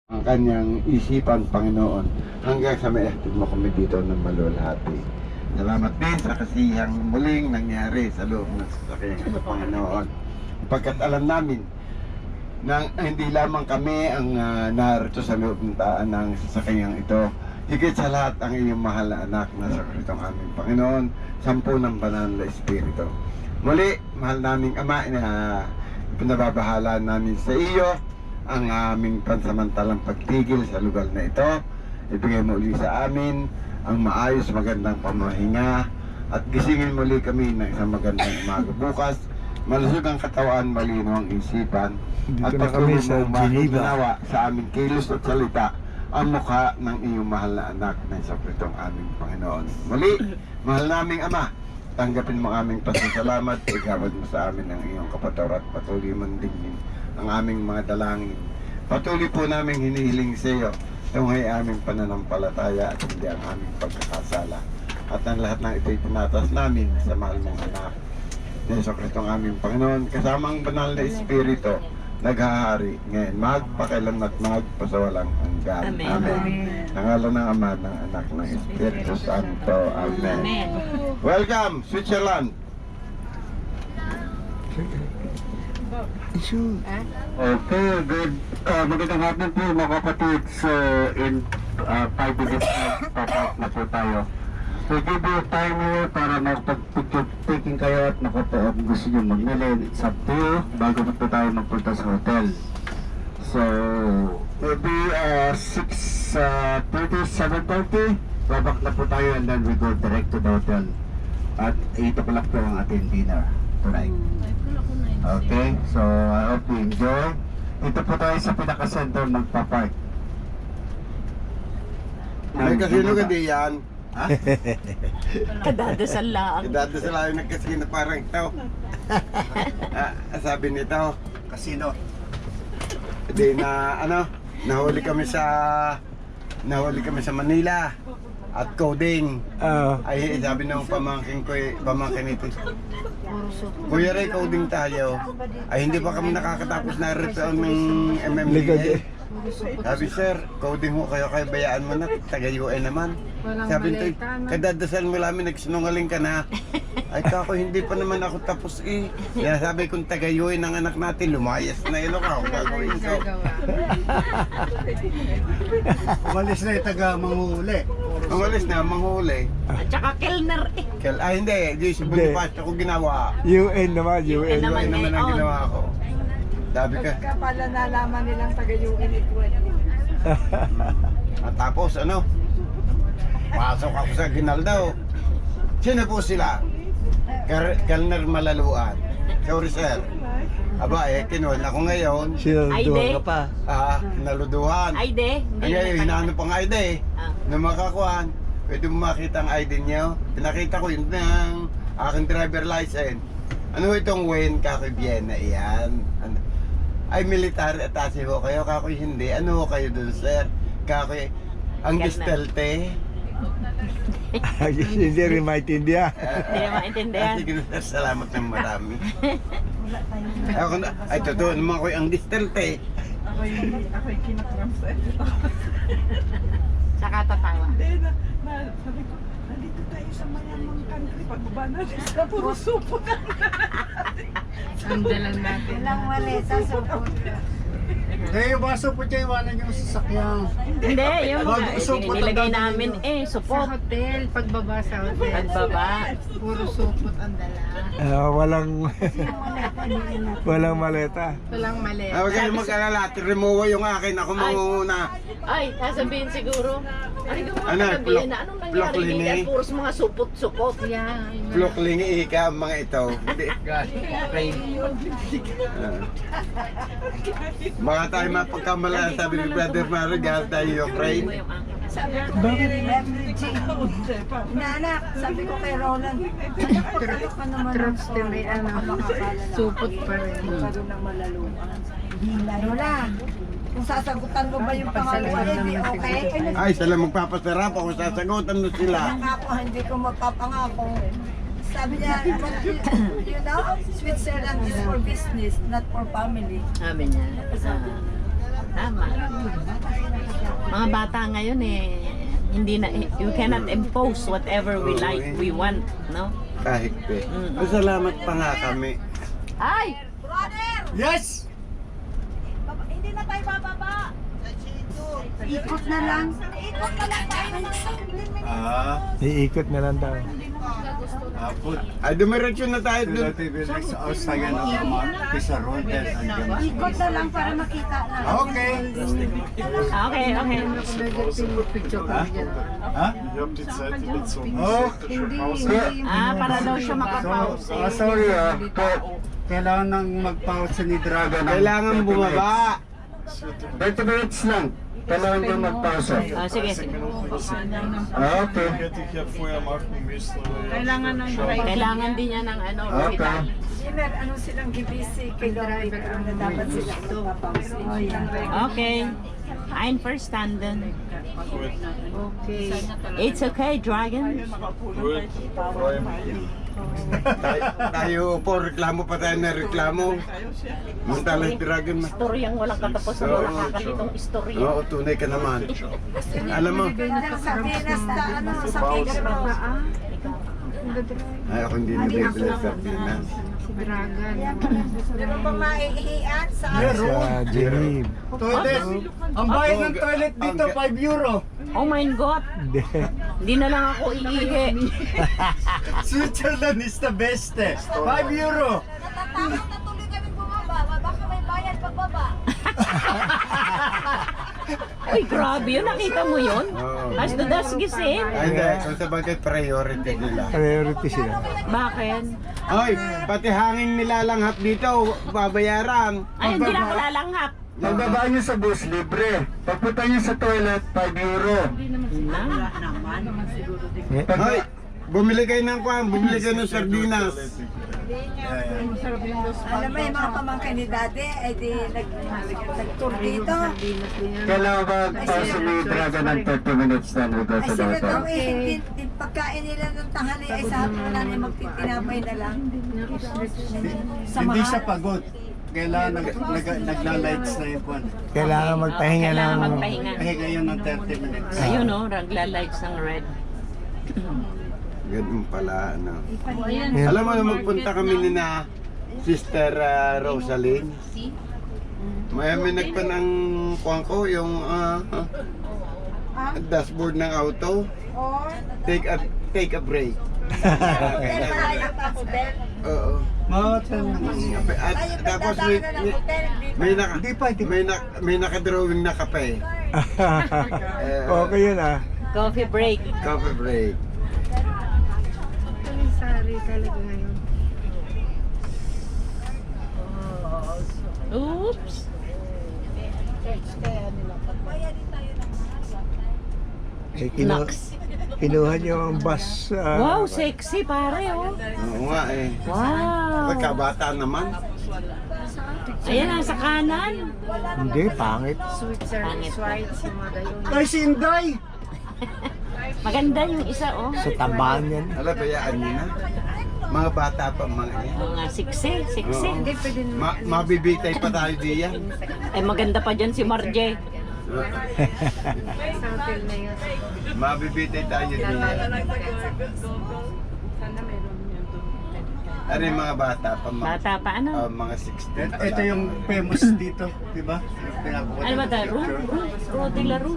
ang kanyang isipan, Panginoon, hanggang sa maihatid mo kami dito ng malulhati. Salamat din sa kasiyang muling nangyari sa loob ng sasakyan ito, Panginoon. Pagkat alam namin na hindi lamang kami ang narito sa loob ng sasakyan ito, higit sa lahat ang iyong mahal na anak na sa Kristong aming Panginoon, sampu ng banal na Espiritu. Muli, mahal naming Ama, pinababahala namin sa iyo ang aming pansamantalang pagtigil sa lugar na ito. Ibigay mo uli sa amin ang maayos, magandang pamahinga at gisingin muli kami ng isang magandang umaga bukas. Malusog ang katawan, malino ang isipan, at patuloy mo makikinawa sa aming kilos at salita ang mukha ng iyong mahal na anak na sa Kristong aming Panginoon. Muli, mahal naming Ama, tanggapin mo aming pasasalamat, igawad mo sa amin ang iyong kapatawaran at patuloy mong dignin ang aming mga dalangin. Patuloy po naming hinihiling sa iyo tunghay aming pananampalataya at hindi ang aming pagkakasala. At ang lahat ng ito'y tinatas namin sa mahal mong anak na Yesu Kristong aming Panginoon, kasamang banal na Espiritu, naghahari ngayon, magpakailan at magpasawalang hanggan. Amen. Amen. Nangalan ng Ama, ng Anak, ng Espiritu Santo. Amen. Amen. Welcome, Switzerland! Okay, good. Magandang hapon po mga kapatid. So, in 5 minutes papat na po tayo. So, give you time here para magpag-picture-taking kayo at nakapag gusto nyo magmili. It's up to you bago na po tayo magpunta sa hotel. So, maybe 6:30, 7:30, babak na po tayo and then we go direct to the hotel. At 8 o'clock po ang ating dinner tonight. Okay, so I hope you enjoy. Ito po tayo sa pinaka-center magpa-park. May kasino ka di yan? Ha? Kadadasal lang. Kadadasal lang yung nagkasino parang ito. Sabi nito, Casino. di na nahuli kami sa Manila at coding. Ay sabi ng pamangkin ko, pamangkin ito, Kuya Ray, coding tayo. Ay hindi pa kami nakakatapos na return ng MMDA. Sabi, sir, coding mo kayo, bayaan mo na, taga-UN naman. Sabi nito, kadadasal mo namin, nagsinungaling ka na. Ay kako, hindi pa naman ako tapos eh. Kaya sabi kong taga-UN ang anak natin, lumayas na ilo ka, gagawin ko. Umalis na yung taga-manghuli. Umalis na, manghuli. At saka Kellner eh. Hindi, di si Bonifacio ko ginawa. UN naman, UN UN. naman ang ginawa ko. Sabi ka. Pagka pala nalaman nilang taga-UN ito. At tapos pasok ako sa Ginaldo. Sino po sila? Kellner Malaluan. Sorry sir. Aba kinuha ako ngayon. Sinalduhan ka pa. Naluduhan. Aide. Ay ngayon, hinahanap pang ID. Na makakuhan. Pwede mo makita ang ID niyo. Pinakita ko yun ng aking driver license. Ano itong Wayne Kakoy Vienna? Iyan. Ay, military attache ho kayo. Kakoy hindi. Ano ho kayo dun, sir? Kakoy, ang gistelte. Hindi rin maintindihan. Hindi na maintindihan. Sige, sir, salamat ng marami. Ay, totoo naman ko ang gistelte. Ako'y kinakramsay. Saka tatawa. Hindi, sabi ko, nandito tayo sa mayamang country. Pagbaba natin sa puro supot. Ang dalang natin. Walang maleta, supot. Yung mga supot niya, iwanan yung sasakyan. Hindi, yung Bago supot ang nilagay dadalhin namin nyo. support. Hotel, pagbaba sa hotel. Pagbaba. Puro supot ang dala. Walang maleta. Walang mali. Huwag kayo mag-alala. Remowa yung akin. Ako mangunguna. Ay, sasabihin siguro. Ano yung mga Ano, taga-Vienna? Anong nangyari Plokling dito? eh? Puros mga supot-supot. Yeah, Flukling ika mga ito. Hindi. Baka tayo mapagkamala. Sabi ni Brother Mario, gahal tayo Ukraine. Naanak, sabi ko kay Roland, ano ka naman trucks din may supot pa rin. Pagod ng malaluan. Lola, kung sasagutan mo ba yung pangalawa, hindi okay? Ay, sila magpapasarap ako sasagutan mo sila. Ako, hindi ko magpapangako. Sabi niya, you know, Switzerland is for business, not for family. Sabi niya. Tama. Mga bata ngayon hindi na, you cannot impose whatever we like, we want, no? Kahit pe. Salamat pa nga kami. Ay! Yes! Hindi na tayo bababa. Ikot na lang. Ikot na lang tayo. Iikot na lang daw. Put Ay, dumiretso na tayo dun. relative next sa Australia na Pizarro then Ikot na lang para makita na. Okay. Okay, okay. Picture ko dyan. Ha? Oh, Para daw siya makapause. sorry kailangan nang mag-pause ni Dragon. Kailangan bumaba. 30 minutes lang. Kailangan nyo mag-pause. Sige, sige. Okay. Kailangan din niya ng ano, Okay. Jimmer, ano silang gibisi kay driver na dapat sila papause. Oh, yeah. Okay. Einverstanden. Okay. It's okay, Dragon. Tayo po, reklamo pa tayo na reklamo. Muntalas Dragon. Istoryang walang katapusan, walang kakalitong istorya. Oo, tunay ka naman. Alam mo, Sa Pinas na ano, sa Pinas. ay ako hindi nabibili sa Pinas. Si Dragon. Meron bang maihian sa Sa Geneve. Toilet. Ang bayad ng toilet dito, 5 euro. Oh my God. Hindi. Hindi na lang ako iihi. Switzerland is the best 5 euro. Natatakot na tuloy kami bumaba. Baka may bayad pagbaba. Uy, grabe yun. Nakita mo yun? Oo. As to das gisin. Ay, hindi. Kung sa bagay, priority nila. Priority sila. Bakit? Ay, pati hangin nilalanghap dito, babayaran. Ay, hindi na ako lalanghap. Pagbaba nyo sa bus, libre. Pagpunta nyo sa toilet, 5 euro. Ay, bumili kayo ng kwan, bumili kayo ng sardinas. Alam mo yung mga pamangkin ni Daddy, ay di nag-tour dito. Kailangan mag-pause ni Dragon ng 30 minutes na nito Ay sa sila data. daw din pagkain nila ng tanghali ay sa hapon na niya magtitinapay na lang. Hindi siya pagod. Kailangan nagla-lights na yung kwan. Kailangan magpahinga Kailangan ng... magpahinga. Pahinga yun ng 30 minutes. Ayun o, nagla-lights ng red. Ganun pala, ano. Yeah. Alam mo na magpunta kami ni na Sister Rosaline. May nagpa ng kwan ko, yung dashboard ng auto. Or, Take a break. hotel tayo sa hotel. Oo. At Tayo tapos magdadaan na ng hotel. may nakadrawing na kape. Okay yun ah. Coffee break. Coffee break. Sari talaga ngayon. Oops. Kinuha niyo ang bus. Wow, sexy pare oh. Oo nga eh. Wow. Pagkabata naman. Ayan, nasa kanan. Hindi, pangit. Switzerland, Schweiz, yung mga gayon. Ay, si Inday! Maganda yung isa oh. Sa tabaan yan. Alam, bayaan niyo na. Mga bata pa mga yan. Mga siksi. Oo. Hindi, pwede na. Mabibitay pa tayo diyan. Ay, maganda pa dyan si Marje. Sa hotel na yun. Mabibitay tayo diyan. Ano yung mga bata pa? Bata pa ano? Mga 16 pa Ito lang. yung famous dito, di ba? Ano ba tayo? Ru de la Ru.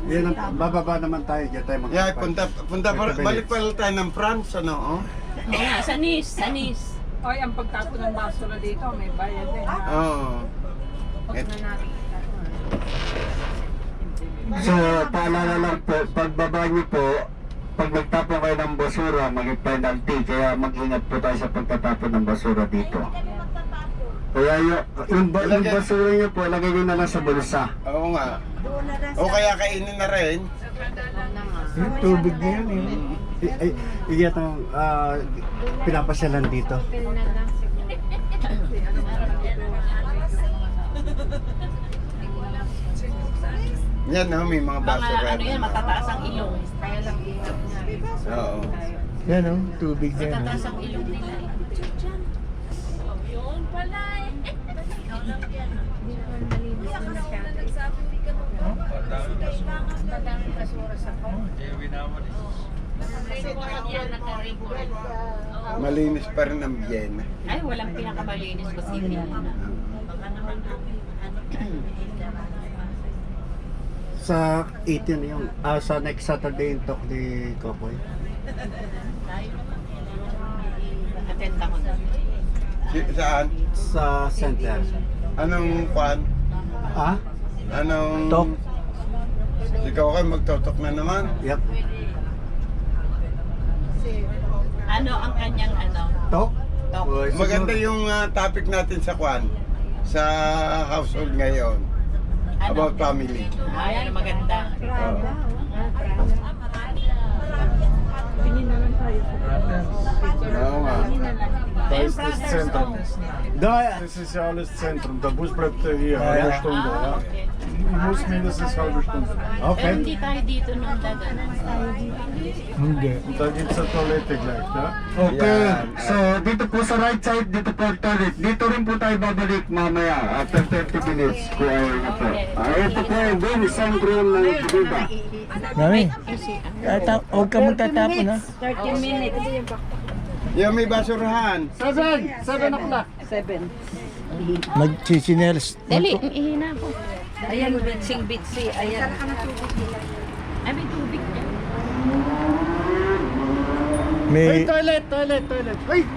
Yan ang bababa naman tayo, diyan tayo Yeah, punta pa, balik pa lang tayo ng France, ano, oh? Oo nga, sa Nice, sa Nice. Oy, ang pagtapon ng basura dito, may bayad din. Oo. So, paalala lang po, pagbaba niyo po, pag nagtapon kayo ng basura, maging penalty, kaya mag-ingat po tayo sa pagtatapon ng basura dito. Kaya yung basura niyo po, lagay niyo na lang sa bulsa. Oo nga. Doon na lang O kaya kainin na rin. Yung tubig na yan eh. Iyan ang pinapasyalan dito. Hotel na lang. Yan, no, may mga Mga basura. ano yan, matataas ang ilong. Kaya lang ingat na. Oo. Yan oh, tubig na yan. Matataas ang ilong nila eh. Yun pala eh. Hindi naman malinis na siya. basura sa home. Malinis pa rin ang Vienna. Ay, walang pinakamalinis ko si Vienna. Sa 18 yung, sa next Saturday yung talk ni Kokoy. Attend ako na. Saan? Sa center. Anong kwan? Ah? Anong... Talk? Ikaw kayo magtotok na naman. Yep. Ano ang kanyang ano? Talk? Talk. Well, Maganda siguro- yung topic natin sa kwan. Sa household ngayon. Ano? About family. Ay, ano maganda. Oo nga. То есть с центром. Да, Das ist ja alles Zentrum. Der Bus bleibt hier eine Stunde. Ja. Okay. Muss mindestens halbe Stunde. Pero okay. hindi tayo dito nung dadanan. Hindi. Und da gibt es eine Toilette gleich. Ja. Okay. Yan. So, dito po sa right side, dito po ang toilet. Dito rin po tayo babalik mamaya after 30 minutes kung ayaw na po. Ito po yung very central ng Cuba. Mami, huwag ka magtatapon ha. 30 minutes. Yung may basurahan. 7 o'clock. Magchichinelas. Dali, ihina po. Ayan, bitsing-bitsi. Ayan. Ay, may tubig niya. May Toilet. Wait!